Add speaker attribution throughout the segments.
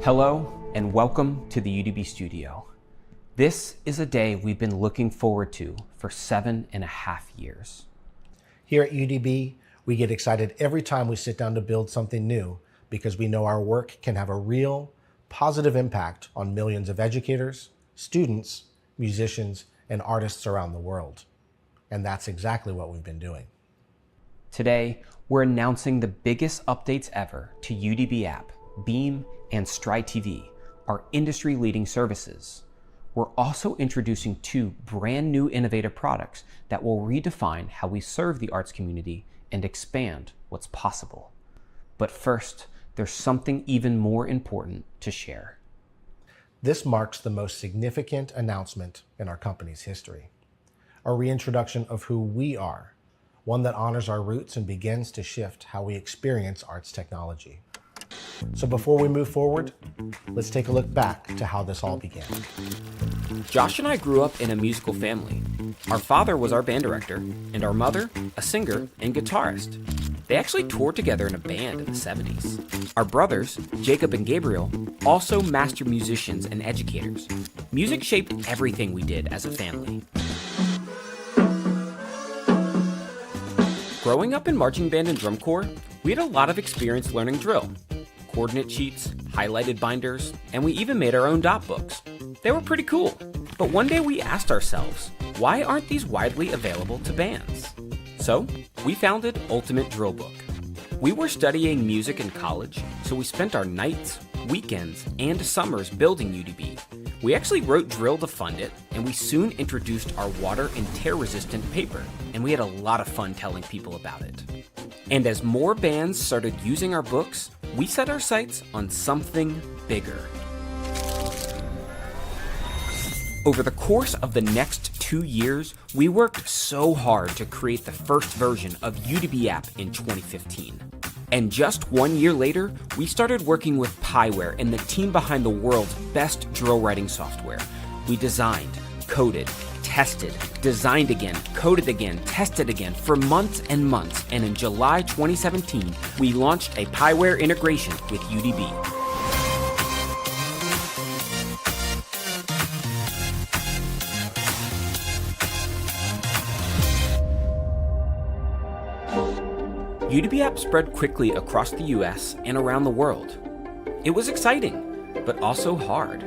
Speaker 1: Hello and welcome to the UDB studio. This is a day we've been looking forward to for 7.5 years.
Speaker 2: Here at UDB, we get excited every time we sit down to build something new because we know our work can have a real, positive impact on millions of educators, students, musicians, and artists around the world. And that's exactly what we've been doing.
Speaker 1: Today, we're announcing the biggest updates ever to UDB app, Beam, and StrideTV, our industry-leading services. We're also introducing 2 brand new innovative products that will redefine how we serve the arts community and expand what's possible. But first, there's something even more important to share.
Speaker 2: This marks the most significant announcement in our company's history. A reintroduction of who we are, one that honors our roots and begins to shift how we experience arts technology. So before we move forward, let's take a look back to how this all began.
Speaker 3: Josh and I grew up in a musical family. Our father was our band director, and our mother, a singer and guitarist. They actually toured together in a band in the 70s. Our brothers, Jacob and Gabriel, also master musicians and educators. Music shaped everything we did as a family. Growing up in marching band and drum corps, we had a lot of experience learning drill. Coordinate sheets, highlighted binders, and we even made our own dot books. They were pretty cool. But one day we asked ourselves, why aren't these widely available to bands? So we founded Ultimate Drill Book. We were studying music in college, so we spent our nights, weekends, and summers building UDB. We actually wrote drill to fund it, and we soon introduced our water and tear-resistant paper, and we had a lot of fun telling people about it. And as more bands started using our books, we set our sights on something bigger. Over the course of the next 2 years, we worked so hard to create the first version of UDB app in 2015. And just 1 year later, we started working with Piware and the team behind the world's best drill writing software. We designed, coded, tested, designed again, coded again, tested again for months and months, and in July 2017, we launched a Piware integration with UDB. UDB app spread quickly across the US and around the world. It was exciting, but also hard.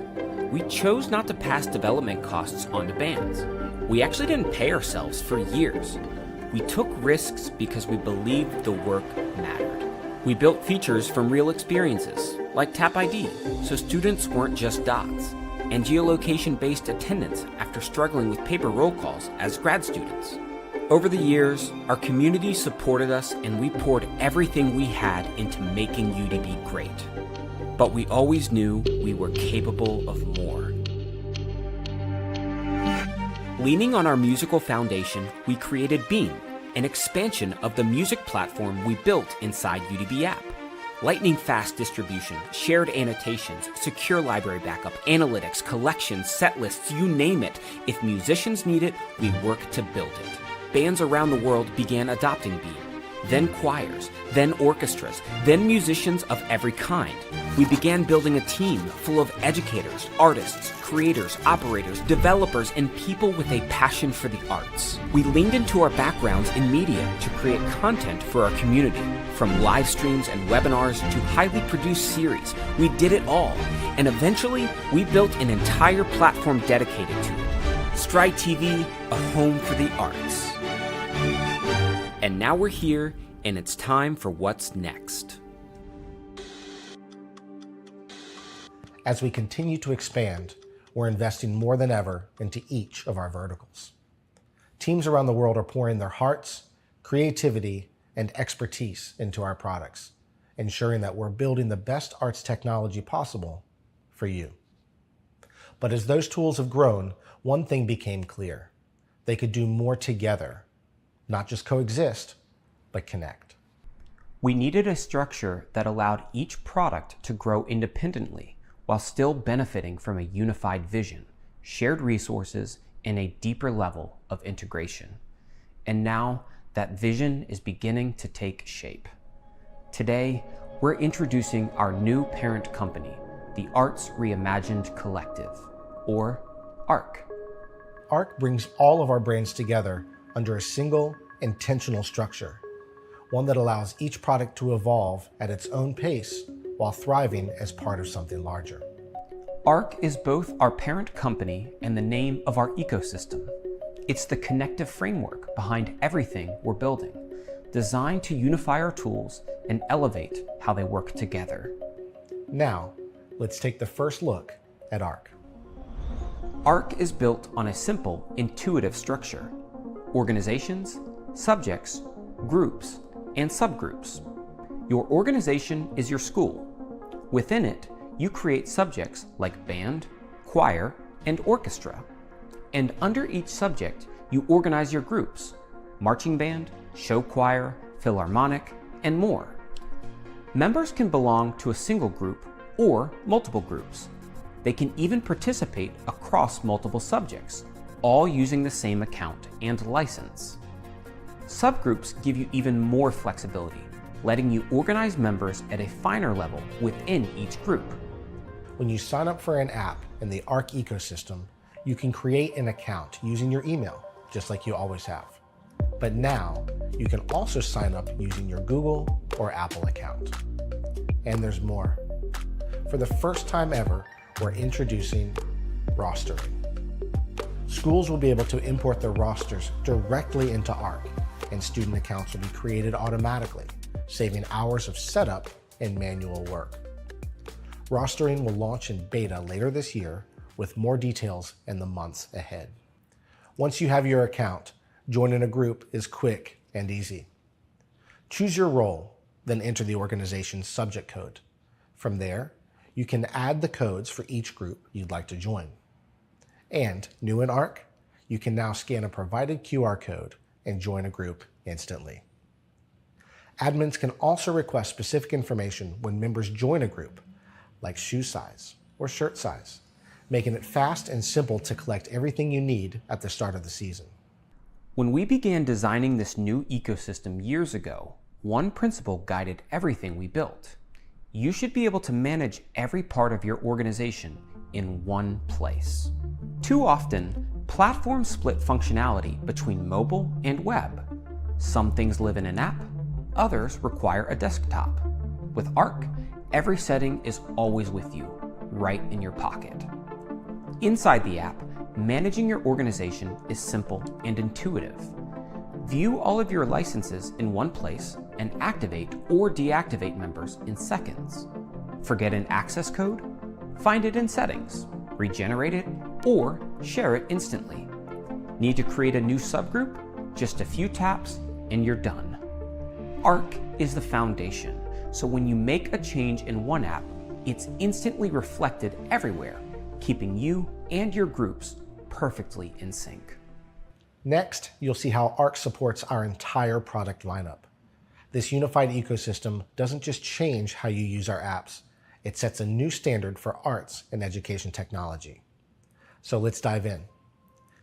Speaker 3: We chose not to pass development costs on to bands. We actually didn't pay ourselves for years. We took risks because we believed the work mattered. We built features from real experiences, like Tap ID, so students weren't just dots, and geolocation-based attendance after struggling with paper roll calls as grad students. Over the years, our community supported us and we poured everything we had into making UDB great. But we always knew we were capable of more. Leaning on our musical foundation, we created Beam, an expansion of the music platform we built inside UDB app. Lightning-fast distribution, shared annotations, secure library backup, analytics, collections, set lists, you name it. If musicians need it, we work to build it. Bands around the world began adopting Beam, then choirs, then orchestras, then musicians of every kind. We began building a team full of educators, artists, creators, operators, developers, and people with a passion for the arts. We leaned into our backgrounds in media to create content for our community, from live streams and webinars to highly produced series. We did it all, and eventually we built an entire platform dedicated to it. StrideTV, a home for the arts. And now we're here, and it's time for what's next.
Speaker 2: As we continue to expand, we're investing more than ever into each of our verticals. Teams around the world are pouring their hearts, creativity, and expertise into our products, ensuring that we're building the best arts technology possible for you. But as those tools have grown, one thing became clear. They could do more together. Not just coexist, but connect.
Speaker 1: We needed a structure that allowed each product to grow independently while still benefiting from a unified vision, shared resources, and a deeper level of integration. And now that vision is beginning to take shape. Today, we're introducing our new parent company, the Arts Reimagined Collective, or ARC.
Speaker 2: ARC brings all of our brains together under a single, intentional structure, one that allows each product to evolve at its own pace while thriving as part of something larger.
Speaker 1: ARC is both our parent company and the name of our ecosystem. It's the connective framework behind everything we're building, designed to unify our tools and elevate how they work together.
Speaker 2: Now, let's take the first look at ARC.
Speaker 1: ARC is built on a simple, intuitive structure: organizations, subjects, groups, and subgroups. Your organization is your school. Within it, you create subjects like band, choir, and orchestra. And under each subject, you organize your groups: marching band, show choir, philharmonic, and more. Members can belong to a single group or multiple groups. They can even participate across multiple subjects, all using the same account and license. Subgroups give you even more flexibility, letting you organize members at a finer level within each group.
Speaker 2: When you sign up for an app in the ARC ecosystem, you can create an account using your email, just like you always have. But now, you can also sign up using your Google or Apple account. And there's more. For the first time ever, we're introducing rostering. Schools will be able to import their rosters directly into ARC, and student accounts will be created automatically, saving hours of setup and manual work. Rostering will launch in beta later this year, with more details in the months ahead. Once you have your account, joining a group is quick and easy. Choose your role, then enter the organization's subject code. From there, you can add the codes for each group you'd like to join. And, new in ARC, you can now scan a provided QR code and join a group instantly. Admins can also request specific information when members join a group, like shoe size or shirt size, making it fast and simple to collect everything you need at the start of the season.
Speaker 1: When we began designing this new ecosystem years ago, one principle guided everything we built. You should be able to manage every part of your organization in one place. Too often, platforms split functionality between mobile and web. Some things live in an app, others require a desktop. With ARC, every setting is always with you, right in your pocket. Inside the app, managing your organization is simple and intuitive. View all of your licenses in one place and activate or deactivate members in seconds. Forget an access code? Find it in settings, regenerate it, or share it instantly. Need to create a new subgroup? Just a few taps and you're done. ARC is the foundation, so when you make a change in one app, it's instantly reflected everywhere, keeping you and your groups perfectly in sync.
Speaker 2: Next, you'll see how ARC supports our entire product lineup. This unified ecosystem doesn't just change how you use our apps, it sets a new standard for arts and education technology. So let's dive in,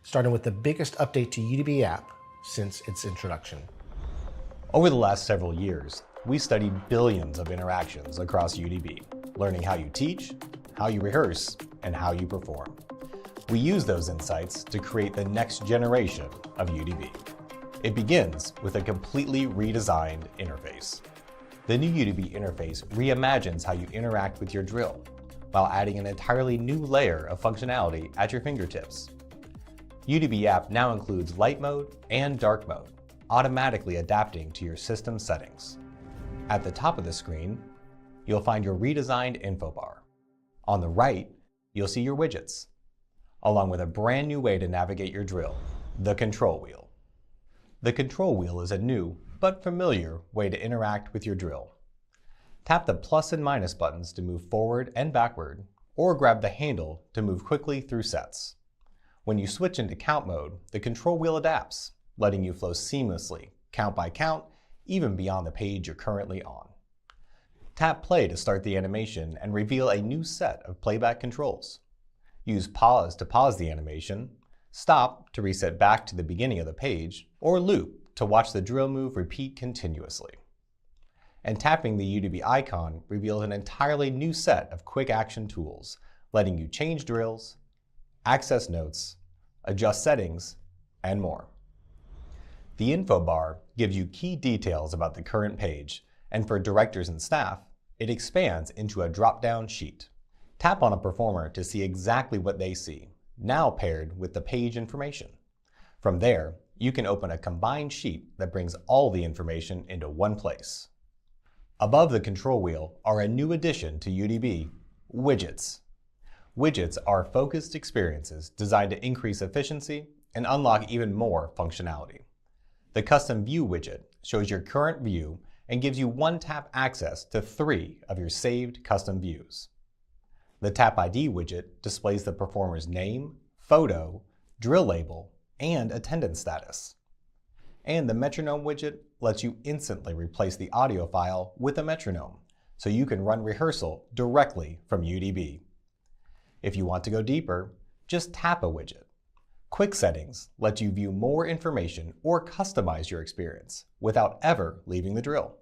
Speaker 2: starting with the biggest update to UDB app since its introduction.
Speaker 4: Over the last several years, we studied billions of interactions across UDB, learning how you teach, how you rehearse, and how you perform. We use those insights to create the next generation of UDB. It begins with a completely redesigned interface. The new UDB interface reimagines how you interact with your drill, while adding an entirely new layer of functionality at your fingertips. UDB app now includes light mode and dark mode, automatically adapting to your system settings. At the top of the screen, you'll find your redesigned info bar. On the right, you'll see your widgets, along with a brand new way to navigate your drill, the control wheel. The control wheel is a new, but familiar way to interact with your drill. Tap the plus and minus buttons to move forward and backward, or grab the handle to move quickly through sets. When you switch into count mode, the control wheel adapts, letting you flow seamlessly, count by count, even beyond the page you're currently on. Tap play to start the animation and reveal a new set of playback controls. Use pause to pause the animation, stop to reset back to the beginning of the page, or loop to watch the drill move repeat continuously. and tapping the UDB icon reveals an entirely new set of quick action tools, letting you change drills, access notes, adjust settings, and more. The info bar gives you key details about the current page, and for directors and staff, it expands into a drop-down sheet. Tap on a performer to see exactly what they see, now paired with the page information. From there, you can open a combined sheet that brings all the information into one place. Above the control wheel are a new addition to UDB, widgets. Widgets are focused experiences designed to increase efficiency and unlock even more functionality. The Custom View widget shows your current view and gives you one-tap access to 3 of your saved custom views. The Tap ID widget displays the performer's name, photo, drill label, and attendance status. And the Metronome widget lets you instantly replace the audio file with a metronome, so you can run rehearsal directly from UDB. If you want to go deeper, just tap a widget. Quick Settings lets you view more information or customize your experience without ever leaving the drill.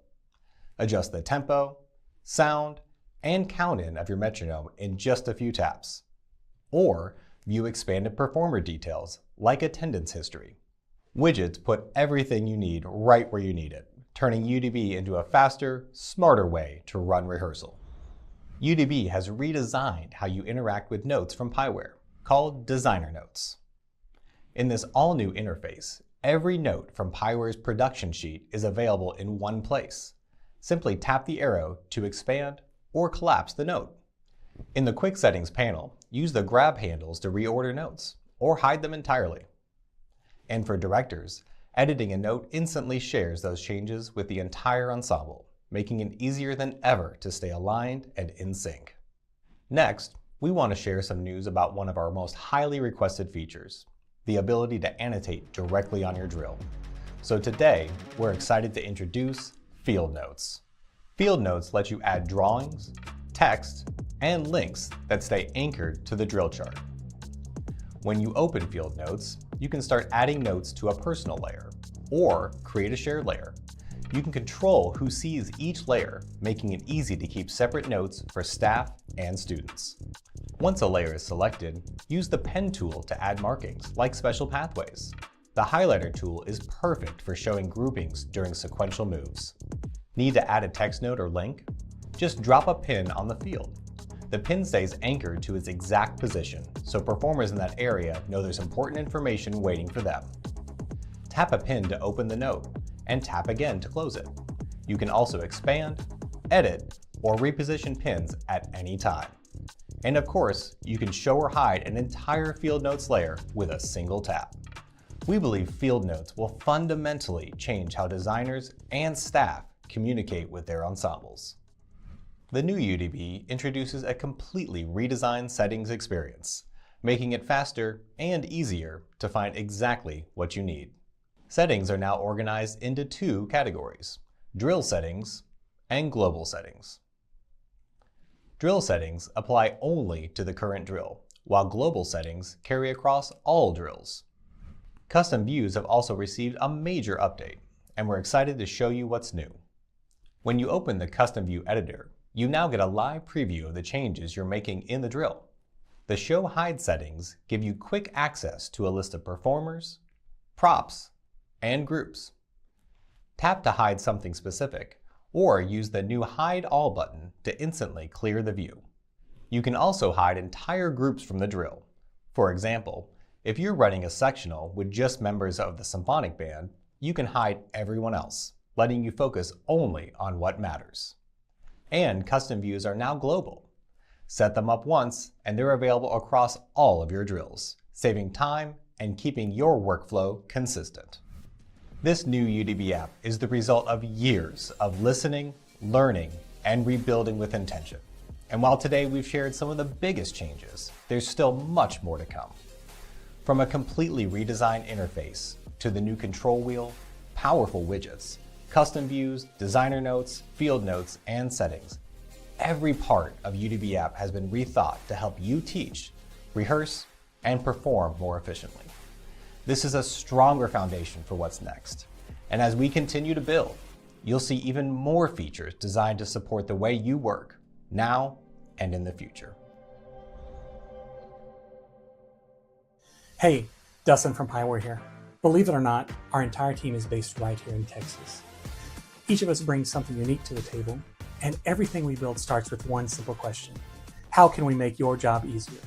Speaker 4: Adjust the tempo, sound, and count-in of your metronome in just a few taps. Or view expanded performer details like attendance history. Widgets put everything you need right where you need it, turning UDB into a faster, smarter way to run rehearsal. UDB has redesigned how you interact with notes from Pyware, called Designer Notes. In this all-new interface, every note from Pyware's production sheet is available in one place. Simply tap the arrow to expand or collapse the note. In the Quick Settings panel, use the grab handles to reorder notes or hide them entirely. And for directors, editing a note instantly shares those changes with the entire ensemble, making it easier than ever to stay aligned and in sync. Next, we want to share some news about one of our most highly requested features, the ability to annotate directly on your drill. So today, we're excited to introduce Field Notes. Field Notes let you add drawings, text, and links that stay anchored to the drill chart. When you open Field Notes, you can start adding notes to a personal layer or create a shared layer. You can control who sees each layer, making it easy to keep separate notes for staff and students. Once a layer is selected, use the Pen tool to add markings, like special pathways. The Highlighter tool is perfect for showing groupings during sequential moves. Need to add a text note or link? Just drop a pin on the field. The pin stays anchored to its exact position, so performers in that area know there's important information waiting for them. Tap a pin to open the note, and tap again to close it. You can also expand, edit, or reposition pins at any time. And of course, you can show or hide an entire Field Notes layer with a single tap. We believe Field Notes will fundamentally change how designers and staff communicate with their ensembles. The new UDB introduces a completely redesigned settings experience, making it faster and easier to find exactly what you need. Settings are now organized into 2 categories, drill settings and global settings. Drill settings apply only to the current drill, while global settings carry across all drills. Custom views have also received a major update, and we're excited to show you what's new. When you open the Custom View Editor, you now get a live preview of the changes you're making in the drill. The Show Hide settings give you quick access to a list of performers, props, and groups. Tap to hide something specific, or use the new Hide All button to instantly clear the view. You can also hide entire groups from the drill. For example, if you're running a sectional with just members of the symphonic band, you can hide everyone else, letting you focus only on what matters. And custom views are now global. Set them up once, and they're available across all of your drills, saving time and keeping your workflow consistent. This new UDB app is the result of years of listening, learning, and rebuilding with intention. And while today we've shared some of the biggest changes, there's still much more to come. From a completely redesigned interface to the new control wheel, powerful widgets, custom views, designer notes, field notes, and settings, every part of UDB app has been rethought to help you teach, rehearse, and perform more efficiently. This is a stronger foundation for what's next. And as we continue to build, you'll see even more features designed to support the way you work, now and in the future.
Speaker 5: Hey, Dustin from Piware here. Believe it or not, our entire team is based right here in Texas. Each of us brings something unique to the table, and everything we build starts with one simple question: how can we make your job easier?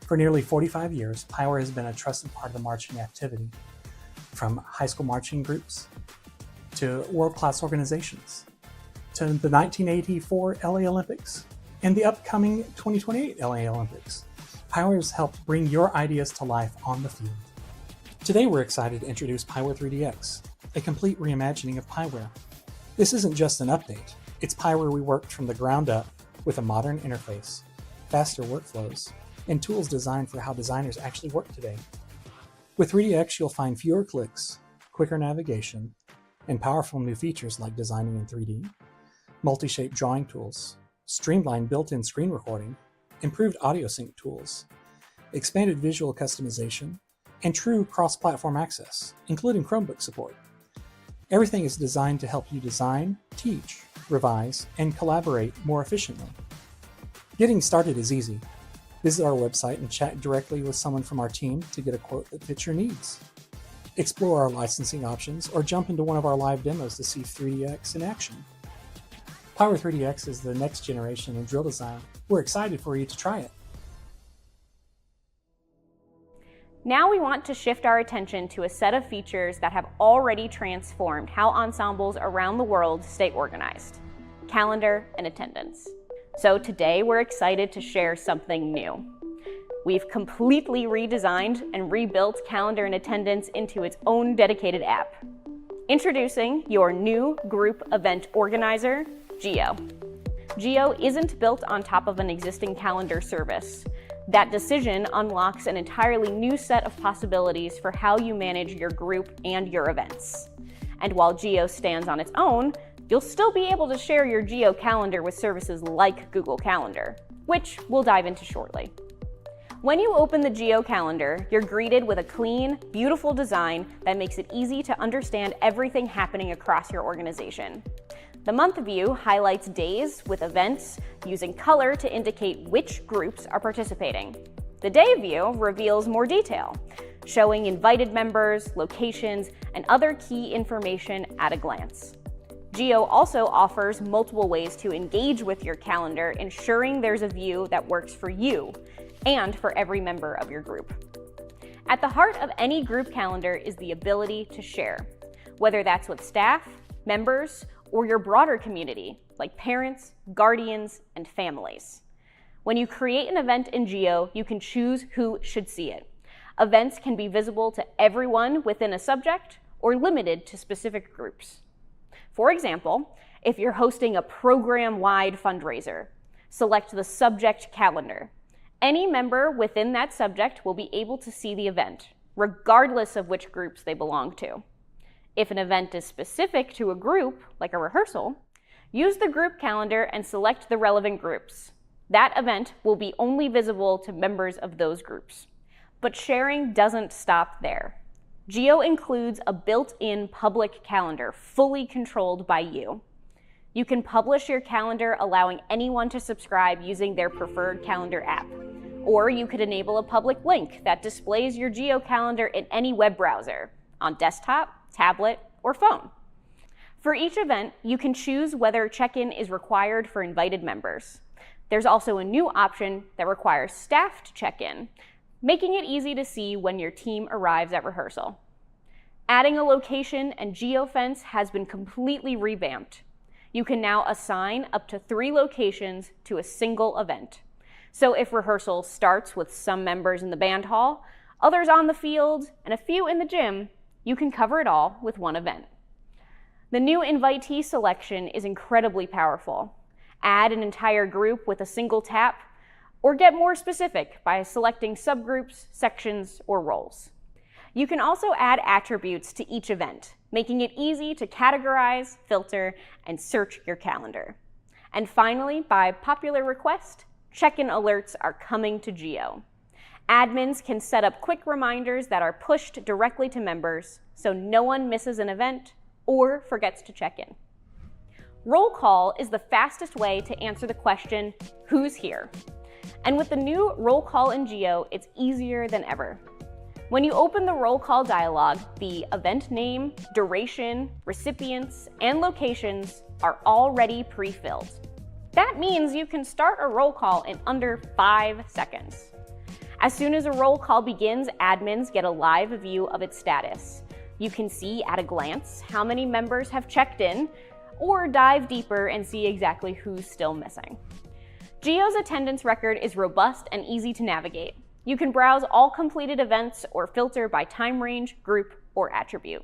Speaker 5: For nearly 45 years, Piware has been a trusted part of the marching activity, from high school marching groups to world-class organizations, to the 1984 LA Olympics and the upcoming 2028 LA Olympics. Piware has helped bring your ideas to life on the field. Today we're excited to introduce Piware 3DX, a complete reimagining of Piware. This isn't just an update, it's Piware we worked from the ground up with a modern interface, faster workflows, and tools designed for how designers actually work today. With 3DX, you'll find fewer clicks, quicker navigation, and powerful new features like designing in 3D, multi-shape drawing tools, streamlined built-in screen recording, improved audio sync tools, expanded visual customization, and true cross-platform access, including Chromebook support. Everything is designed to help you design, teach, revise, and collaborate more efficiently. Getting started is easy. Visit our website and chat directly with someone from our team to get a quote that fits your needs. Explore our licensing options or jump into one of our live demos to see 3DX in action. Piware 3DX is the next generation in drill design. We're excited for you to try it.
Speaker 6: Now we want to shift our attention to a set of features that have already transformed how ensembles around the world stay organized: calendar and attendance. So today we're excited to share something new. We've completely redesigned and rebuilt calendar and attendance into its own dedicated app. Introducing your new group event organizer, Geo. Geo isn't built on top of an existing calendar service. That decision unlocks an entirely new set of possibilities for how you manage your group and your events. And while Geo stands on its own, you'll still be able to share your Geo calendar with services like Google Calendar, which we'll dive into shortly. When you open the Geo calendar, you're greeted with a clean, beautiful design that makes it easy to understand everything happening across your organization. The month view highlights days with events using color to indicate which groups are participating. The day view reveals more detail, showing invited members, locations, and other key information at a glance. Geo also offers multiple ways to engage with your calendar, ensuring there's a view that works for you and for every member of your group. At the heart of any group calendar is the ability to share, whether that's with staff, members, or your broader community, like parents, guardians, and families. When you create an event in Geo, you can choose who should see it. Events can be visible to everyone within a subject or limited to specific groups. For example, if you're hosting a program-wide fundraiser, select the subject calendar. Any member within that subject will be able to see the event, regardless of which groups they belong to. If an event is specific to a group, like a rehearsal, use the group calendar and select the relevant groups. That event will be only visible to members of those groups. But sharing doesn't stop there. Geo includes a built-in public calendar, fully controlled by you. You can publish your calendar, allowing anyone to subscribe using their preferred calendar app. Or you could enable a public link that displays your Geo calendar in any web browser, on desktop, tablet, or phone. For each event, you can choose whether check-in is required for invited members. There's also a new option that requires staff to check in, making it easy to see when your team arrives at rehearsal. Adding a location and geofence has been completely revamped. You can now assign up to 3 locations to a single event. So if rehearsal starts with some members in the band hall, others on the field, and a few in the gym, you can cover it all with one event. The new invitee selection is incredibly powerful. Add an entire group with a single tap, or get more specific by selecting subgroups, sections, or roles. You can also add attributes to each event, making it easy to categorize, filter, and search your calendar. And finally, by popular request, check-in alerts are coming to Geo. Admins can set up quick reminders that are pushed directly to members, so no one misses an event or forgets to check in. Roll call is the fastest way to answer the question, who's here? And with the new roll call in Geo, it's easier than ever. When you open the roll call dialog, the event name, duration, recipients, and locations are already pre-filled. That means you can start a roll call in under 5 seconds. As soon as a roll call begins, admins get a live view of its status. You can see at a glance how many members have checked in, or dive deeper and see exactly who's still missing. Geo's attendance record is robust and easy to navigate. You can browse all completed events or filter by time range, group, or attribute.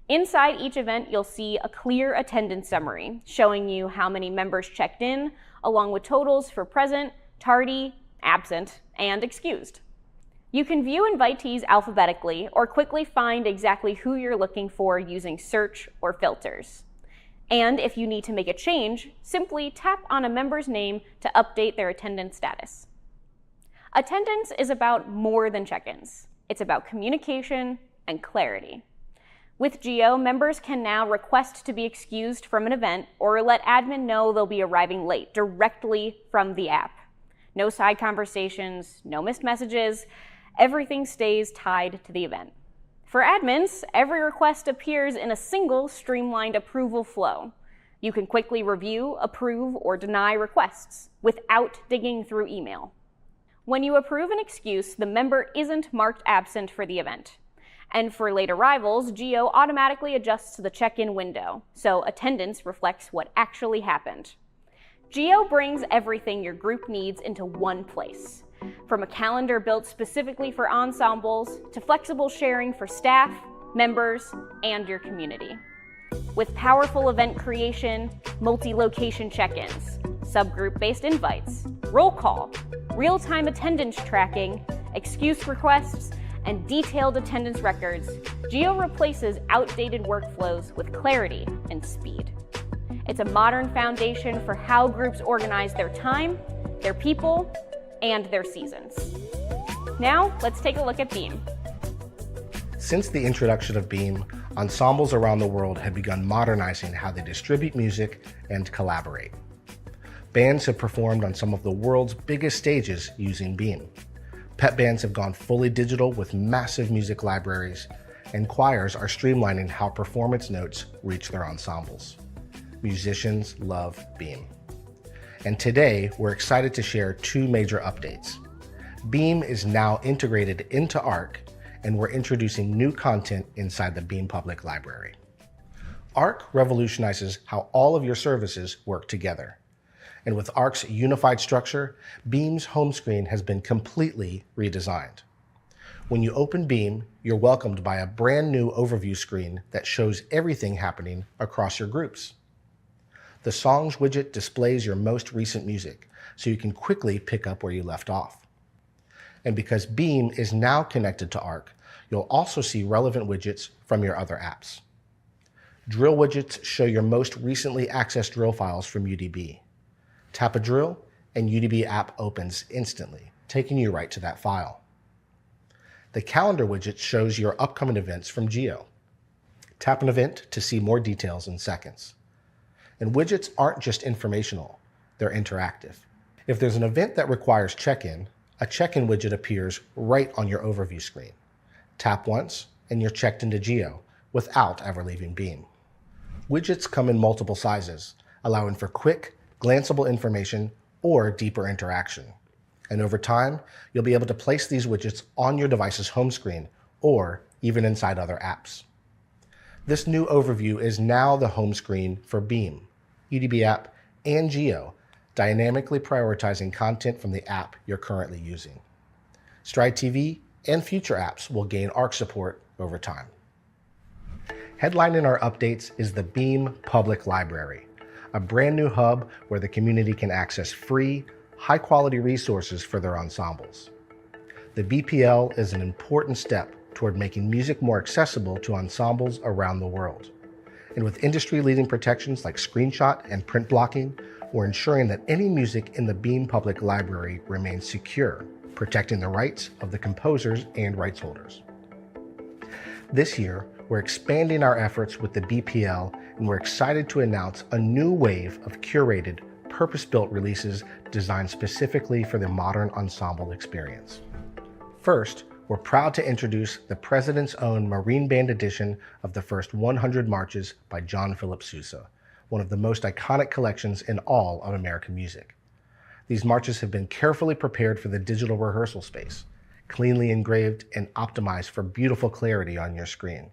Speaker 6: Inside each event, you'll see a clear attendance summary showing you how many members checked in, along with totals for present, tardy, absent, and excused. You can view invitees alphabetically or quickly find exactly who you're looking for using search or filters. And if you need to make a change, simply tap on a member's name to update their attendance status. Attendance is about more than check-ins. It's about communication and clarity. With Geo, members can now request to be excused from an event or let admin know they'll be arriving late directly from the app. No side conversations, no missed messages, everything stays tied to the event. For admins, every request appears in a single streamlined approval flow. You can quickly review, approve, or deny requests without digging through email. When you approve an excuse, the member isn't marked absent for the event. And for late arrivals, Geo automatically adjusts the check-in window, so attendance reflects what actually happened. Geo brings everything your group needs into one place. From a calendar built specifically for ensembles, to flexible sharing for staff, members, and your community. With powerful event creation, multi-location check-ins, subgroup-based invites, roll call, real-time attendance tracking, excuse requests, and detailed attendance records, Geo replaces outdated workflows with clarity and speed. It's a modern foundation for how groups organize their time, their people, and their seasons. Now, let's take a look at Beam.
Speaker 2: Since the introduction of Beam, ensembles around the world have begun modernizing how they distribute music and collaborate. Bands have performed on some of the world's biggest stages using Beam. Pep bands have gone fully digital with massive music libraries, and choirs are streamlining how performance notes reach their ensembles. Musicians love Beam. And today, we're excited to share 2 major updates. Beam is now integrated into Arc, and we're introducing new content inside the Beam Public Library. Arc revolutionizes how all of your services work together. And with Arc's unified structure, Beam's home screen has been completely redesigned. When you open Beam, you're welcomed by a brand new overview screen that shows everything happening across your groups. The Songs widget displays your most recent music, so you can quickly pick up where you left off. And because Beam is now connected to Arc, you'll also see relevant widgets from your other apps. Drill widgets show your most recently accessed drill files from UDB. Tap a drill, and UDB app opens instantly, taking you right to that file. The Calendar widget shows your upcoming events from Geo. Tap an event to see more details in seconds. And widgets aren't just informational, they're interactive. If there's an event that requires check-in, a check-in widget appears right on your overview screen. Tap once, and you're checked into Geo without ever leaving Beam. Widgets come in multiple sizes, allowing for quick, glanceable information or deeper interaction. And over time, you'll be able to place these widgets on your device's home screen or even inside other apps. This new overview is now the home screen for Beam, UDB app, and Geo, dynamically prioritizing content from the app you're currently using. StrideTV and future apps will gain Arc support over time. Headlining our updates is the Beam Public Library, a brand new hub where the community can access free, high-quality resources for their ensembles. The BPL is an important step toward making music more accessible to ensembles around the world. And with industry-leading protections like screenshot and print blocking, we're ensuring that any music in the Beam Public Library remains secure, protecting the rights of the composers and rights holders. This year, we're expanding our efforts with the BPL, and we're excited to announce a new wave of curated, purpose-built releases designed specifically for the modern ensemble experience. First, we're proud to introduce the President's Own Marine Band edition of the first 100 Marches by John Philip Sousa, one of the most iconic collections in all of American music. These marches have been carefully prepared for the digital rehearsal space, cleanly engraved and optimized for beautiful clarity on your screen.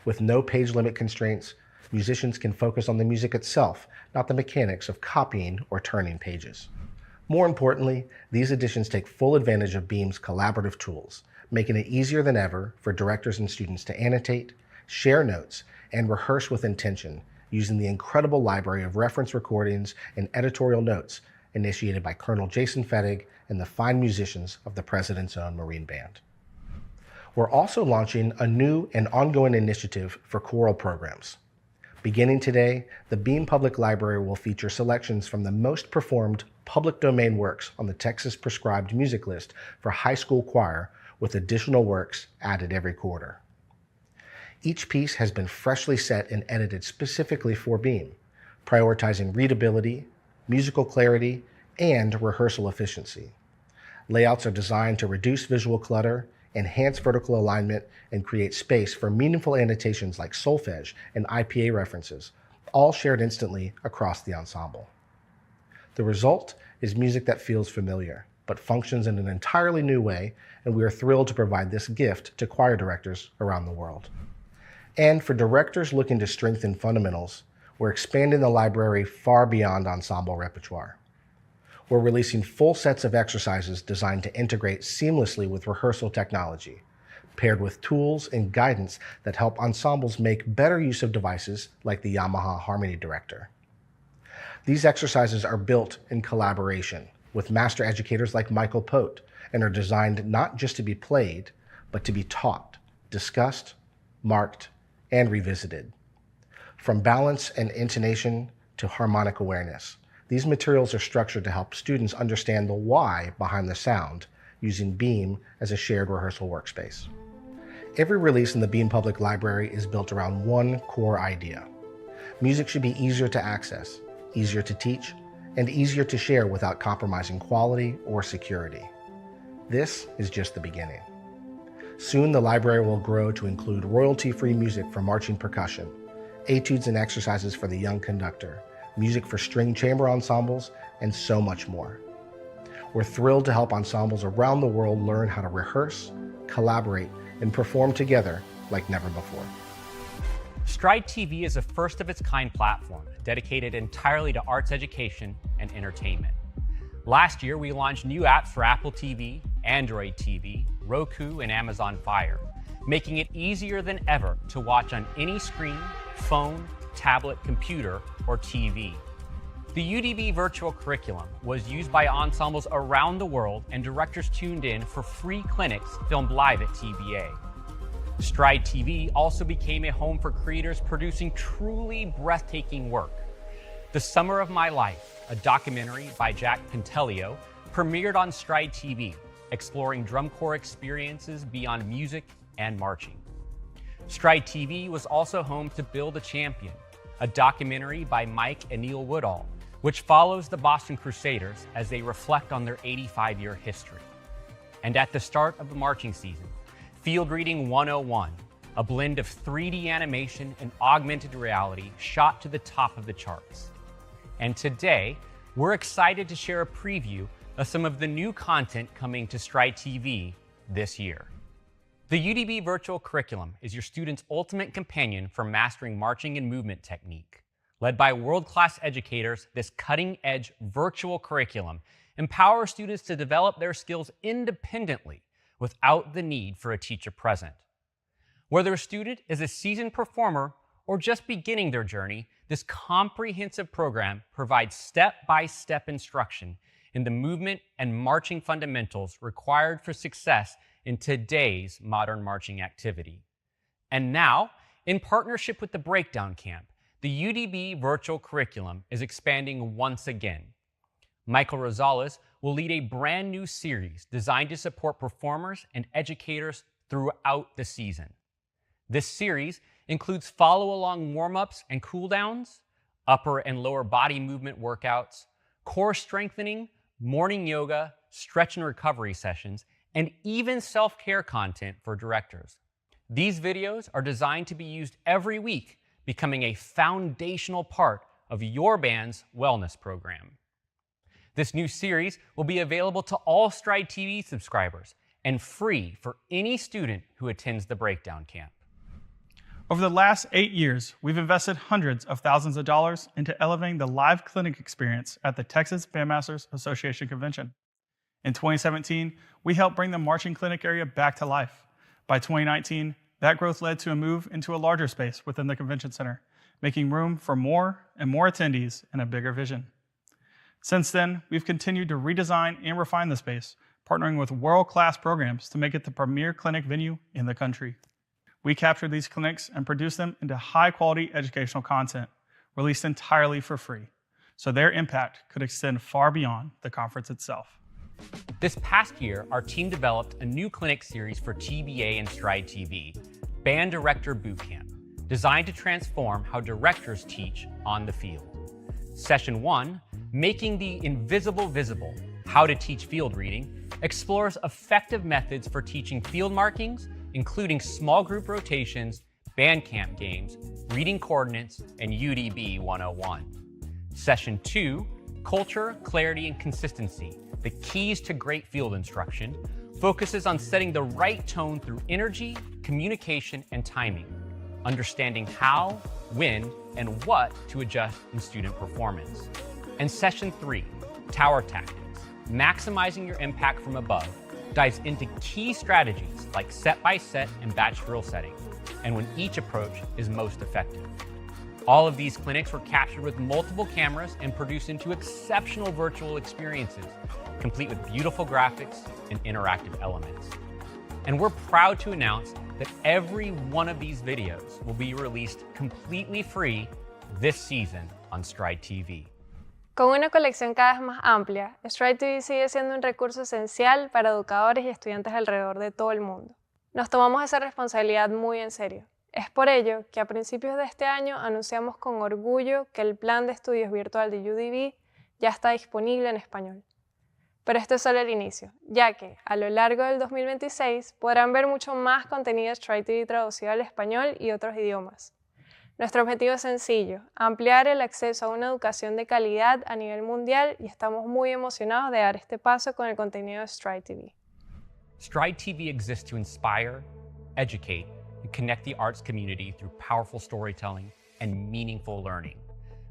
Speaker 2: With no page limit constraints, musicians can focus on the music itself, not the mechanics of copying or turning pages. More importantly, these editions take full advantage of Beam's collaborative tools, making it easier than ever for directors and students to annotate, share notes, and rehearse with intention using the incredible library of reference recordings and editorial notes initiated by Colonel Jason Fettig and the fine musicians of the President's Own Marine Band. We're also launching a new and ongoing initiative for choral programs. Beginning today, the Beam Public Library will feature selections from the most performed public domain works on the Texas Prescribed Music List for high school choir, with additional works added every quarter. Each piece has been freshly set and edited specifically for Beam, prioritizing readability, musical clarity, and rehearsal efficiency. Layouts are designed to reduce visual clutter, enhance vertical alignment, and create space for meaningful annotations like solfege and IPA references, all shared instantly across the ensemble. The result is music that feels familiar, but functions in an entirely new way, and we are thrilled to provide this gift to choir directors around the world. And for directors looking to strengthen fundamentals, we're expanding the library far beyond ensemble repertoire. We're releasing full sets of exercises designed to integrate seamlessly with rehearsal technology, paired with tools and guidance that help ensembles make better use of devices like the Yamaha Harmony Director. These exercises are built in collaboration with master educators like Michael Pote and are designed not just to be played, but to be taught, discussed, marked, and revisited. From balance and intonation to harmonic awareness, these materials are structured to help students understand the why behind the sound, using Beam as a shared rehearsal workspace. Every release in the Beam Public Library is built around one core idea. Music should be easier to access, easier to teach, and easier to share without compromising quality or security. This is just the beginning. Soon the library will grow to include royalty-free music for marching percussion, etudes and exercises for the young conductor, music for string chamber ensembles, and so much more. We're thrilled to help ensembles around the world learn how to rehearse, collaborate, and perform together like never before.
Speaker 3: StrideTV is a first-of-its-kind platform dedicated entirely to arts education and entertainment. Last year, we launched new apps for Apple TV, Android TV, Roku, and Amazon Fire, making it easier than ever to watch on any screen, phone, tablet, computer, or TV. The UDB virtual curriculum was used by ensembles around the world, and directors tuned in for free clinics filmed live at TBA. StrideTV also became a home for creators producing truly breathtaking work. The Summer of My Life, a documentary by Jack Pentelio, premiered on StrideTV, exploring drum corps experiences beyond music and marching. StrideTV was also home to Build a Champion, a documentary by Mike and Neil Woodall, which follows the Boston Crusaders as they reflect on their 85-year history. And at the start of the marching season, Field Reading 101, a blend of 3D animation and augmented reality, shot to the top of the charts. And today, we're excited to share a preview of some of the new content coming to StrideTV this year. The UDB virtual curriculum is your student's ultimate companion for mastering marching and movement technique. Led by world-class educators, this cutting-edge virtual curriculum empowers students to develop their skills independently without the need for a teacher present. Whether a student is a seasoned performer or just beginning their journey, this comprehensive program provides step-by-step instruction in the movement and marching fundamentals required for success in today's modern marching activity. And now, in partnership with the Breakdown Camp, the UDB virtual curriculum is expanding once again. Michael Rosales will lead a brand new series designed to support performers and educators throughout the season. This series includes follow-along warm-ups and cool-downs, upper and lower body movement workouts, core strengthening, morning yoga, stretch and recovery sessions, and even self-care content for directors. These videos are designed to be used every week, becoming a foundational part of your band's wellness program. This new series will be available to all StrideTV subscribers and free for any student who attends the Breakdown Camp.
Speaker 7: Over the last 8 years, we've invested hundreds of thousands of dollars into elevating the live clinic experience at the Texas Bandmasters Association Convention. In 2017, we helped bring the marching clinic area back to life. By 2019, that growth led to a move into a larger space within the convention center, making room for more and more attendees and a bigger vision. Since then, we've continued to redesign and refine the space, partnering with world-class programs to make it the premier clinic venue in the country. We capture these clinics and produce them into high-quality educational content, released entirely for free, so their impact could extend far beyond the conference itself.
Speaker 3: This past year, our team developed a new clinic series for TBA and StrideTV, Band Director Bootcamp, designed to transform how directors teach on the field. Session 1, Making the Invisible Visible, How to Teach Field Reading, explores effective methods for teaching field markings, including small group rotations, band camp games, reading coordinates, and UDB 101. Session 2, Culture, Clarity, and Consistency, the keys to great field instruction, focuses on setting the right tone through energy, communication, and timing, understanding how, when, and what to adjust in student performance. And Session 3, Tower Tactics, Maximizing Your Impact from Above, dives into key strategies like set-by-set and batch drill setting, and when each approach is most effective. All of these clinics were captured with multiple cameras and produced into exceptional virtual experiences, complete with beautiful graphics and interactive elements. And we're proud to announce that every one of these videos will be released completely free this season on StrideTV.
Speaker 8: Con una colección cada vez más amplia, StrideTV sigue siendo un recurso esencial para educadores y estudiantes alrededor de todo el mundo. Nos tomamos esa responsabilidad muy en serio. Es por ello que a principios de este año anunciamos con orgullo que el plan de estudios virtual de UDB ya está disponible en español. Pero esto es solo el inicio, ya que a lo largo del 2026 podrán ver mucho más contenido de StrideTV traducido al español y otros idiomas. Nuestro objetivo es sencillo, ampliar el acceso a una educación de calidad a nivel mundial y estamos muy emocionados de dar este paso con el contenido de StrideTV.
Speaker 3: StrideTV exists to inspire, educate, and connect the arts community through powerful storytelling and meaningful learning.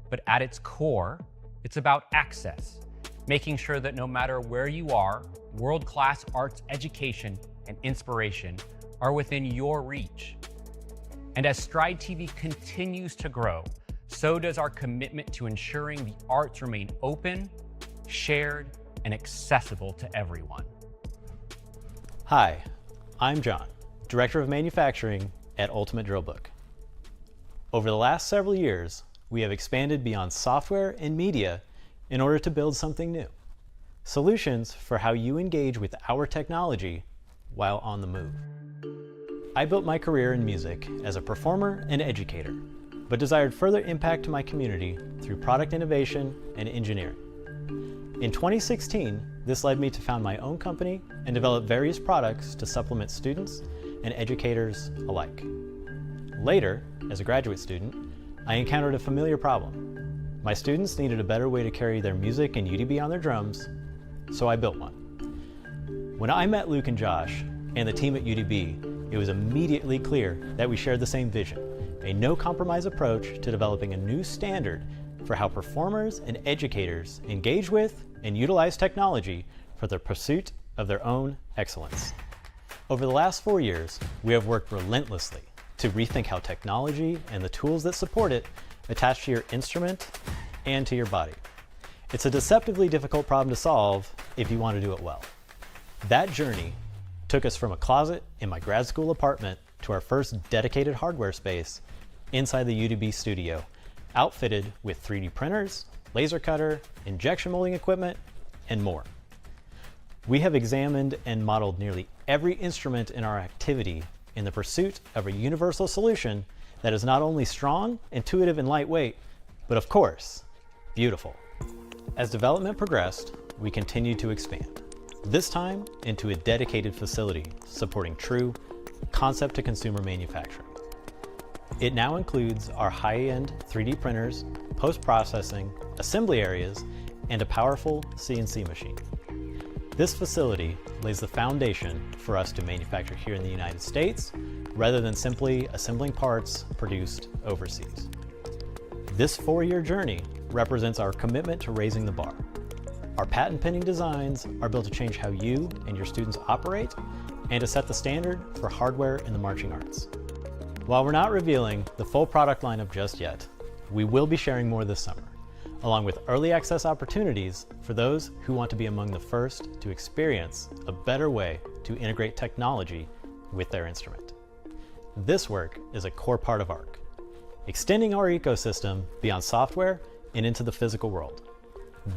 Speaker 3: But at its core, it's about access, making sure that no matter where you are, world-class arts education and inspiration are within your reach. And as StrideTV continues to grow, so does our commitment to ensuring the arts remain open, shared, and accessible to everyone.
Speaker 4: Hi, I'm John, Director of Manufacturing at Ultimate Drill Book. Over the last several years, we have expanded beyond software and media in order to build something new. Solutions for how you engage with our technology while on the move. I built my career in music as a performer and educator, but desired further impact to my community through product innovation and engineering. In 2016, this led me to found my own company and develop various products to supplement students and educators alike. Later, as a graduate student, I encountered a familiar problem. My students needed a better way to carry their music and UDB on their drums, so I built one. When I met Luke and Josh and the team at UDB, it was immediately clear that we shared the same vision, a no-compromise approach to developing a new standard for how performers and educators engage with and utilize technology for the pursuit of their own excellence. Over the last 4 years, we have worked relentlessly to rethink how technology and the tools that support it attach to your instrument and to your body. It's a deceptively difficult problem to solve if you want to do it well. That journey took us from a closet in my grad school apartment to our first dedicated hardware space inside the UDB studio, outfitted with 3D printers, laser cutter, injection molding equipment, and more. We have examined and modeled nearly every instrument in our activity
Speaker 9: in the pursuit of a universal solution that is not only strong, intuitive, and lightweight, but of course, beautiful. As development progressed, we continued to expand, this time into a dedicated facility supporting true concept-to-consumer manufacturing. It now includes our high-end 3D printers, post-processing, assembly areas, and a powerful CNC machine. This facility lays the foundation for us to manufacture here in the United States, rather than simply assembling parts produced overseas. This 4-year journey represents our commitment to raising the bar. Our patent-pending designs are built to change how you and your students operate and to set the standard for hardware in the marching arts. While we're not revealing the full product lineup just yet, we will be sharing more this summer, along with early access opportunities for those who want to be among the first to experience a better way to integrate technology with their instrument. This work is a core part of ARC, extending our ecosystem beyond software and into the physical world.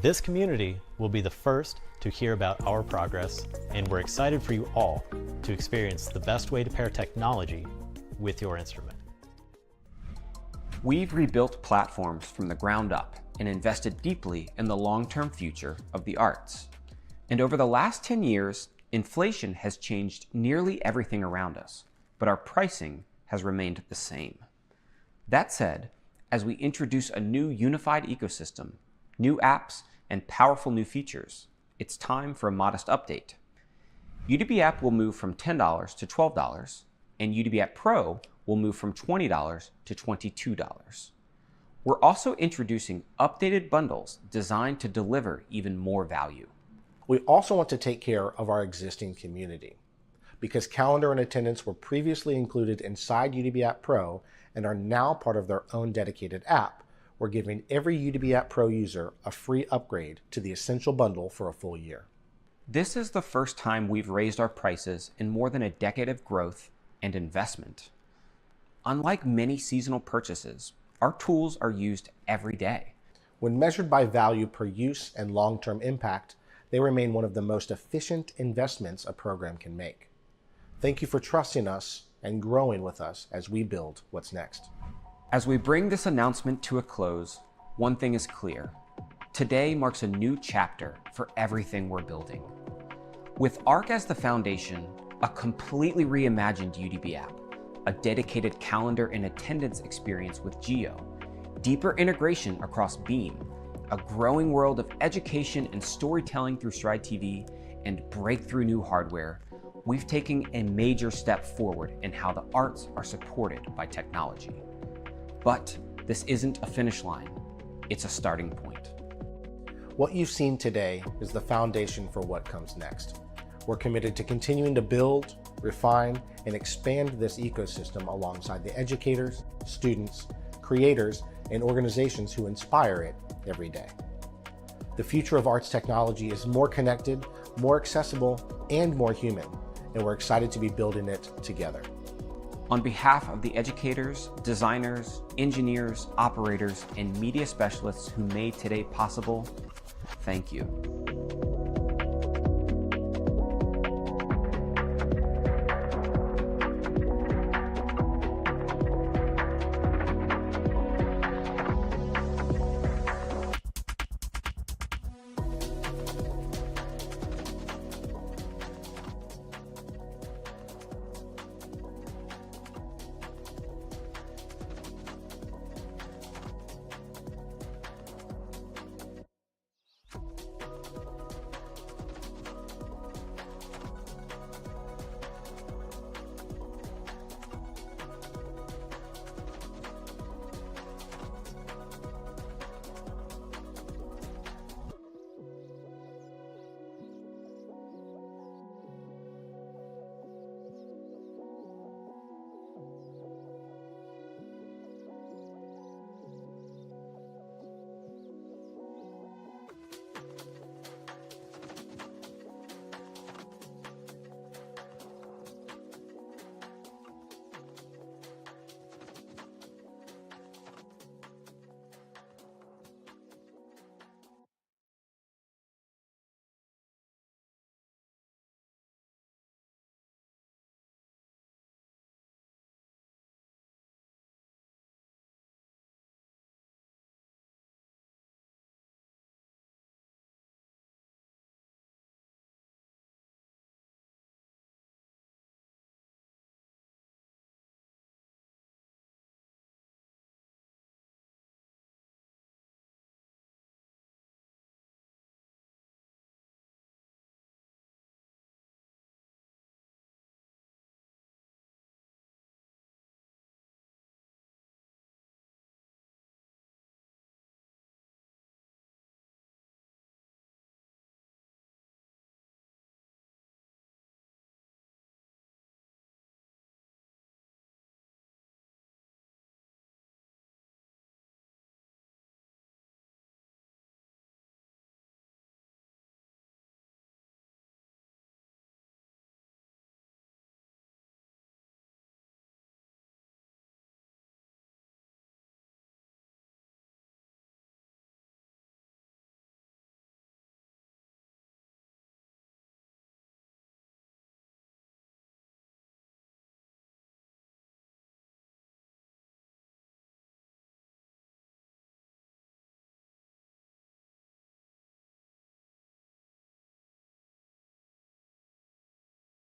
Speaker 9: This community will be the first to hear about our progress, and we're excited for you all to experience the best way to pair technology with your instrument.
Speaker 1: We've rebuilt platforms from the ground up and invested deeply in the long-term future of the arts. And over the last 10 years, inflation has changed nearly everything around us, but our pricing has remained the same. That said, as we introduce a new unified ecosystem, new apps, and powerful new features, it's time for a modest update. UDB App will move from $10 to $12, and UDB App Pro will move from $20 to $22. We're also introducing updated bundles designed to deliver even more value.
Speaker 2: We also want to take care of our existing community. Because calendar and attendance were previously included inside UDB App Pro and are now part of their own dedicated app, we're giving every UDB App Pro user a free upgrade to the Essential Bundle for a full year.
Speaker 1: This is the first time we've raised our prices in more than a decade of growth and investment. Unlike many seasonal purchases, our tools are used every day.
Speaker 2: When measured by value per use and long-term impact, they remain one of the most efficient investments a program can make. Thank you for trusting us and growing with us as we build what's next.
Speaker 1: As we bring this announcement to a close, one thing is clear. Today marks a new chapter for everything we're building. With ARC as the foundation, a completely reimagined UDB app, a dedicated calendar and attendance experience with Geo, deeper integration across Beam, a growing world of education and storytelling through StrideTV, and breakthrough new hardware, we've taken a major step forward in how the arts are supported by technology. But this isn't a finish line, it's a starting point.
Speaker 2: What you've seen today is the foundation for what comes next. We're committed to continuing to build, refine, and expand this ecosystem alongside the educators, students, creators, and organizations who inspire it every day. The future of arts technology is more connected, more accessible, and more human, and we're excited to be building it together.
Speaker 1: On behalf of the educators, designers, engineers, operators, and media specialists who made today possible, thank you.